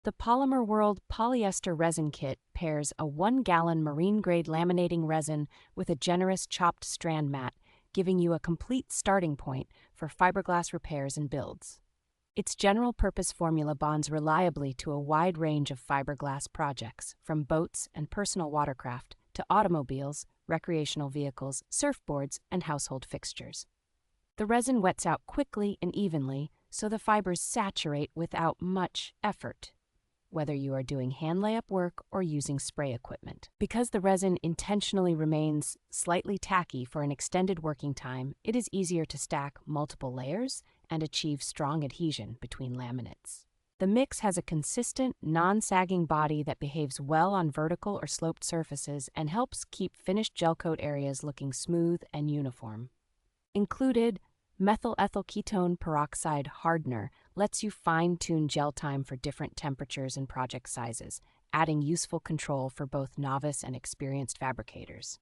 The Polymer World Polyester Resin Kit pairs a 1-gallon marine-grade laminating resin with a generous chopped strand mat, giving you a complete starting point for fiberglass repairs and builds. Its general-purpose formula bonds reliably to a wide range of fiberglass projects, from boats and personal watercraft to automobiles, recreational vehicles, surfboards, and household fixtures. The resin wets out quickly and evenly, so the fibers saturate without much effort, whether you are doing hand layup work or using spray equipment. Because the resin intentionally remains slightly tacky for an extended working time, it is easier to stack multiple layers and achieve strong adhesion between laminates. The mix has a consistent, non-sagging body that behaves well on vertical or sloped surfaces and helps keep finished gel coat areas looking smooth and uniform. Included, methyl ethyl ketone peroxide hardener lets you fine-tune gel time for different temperatures and project sizes, adding useful control for both novice and experienced fabricators.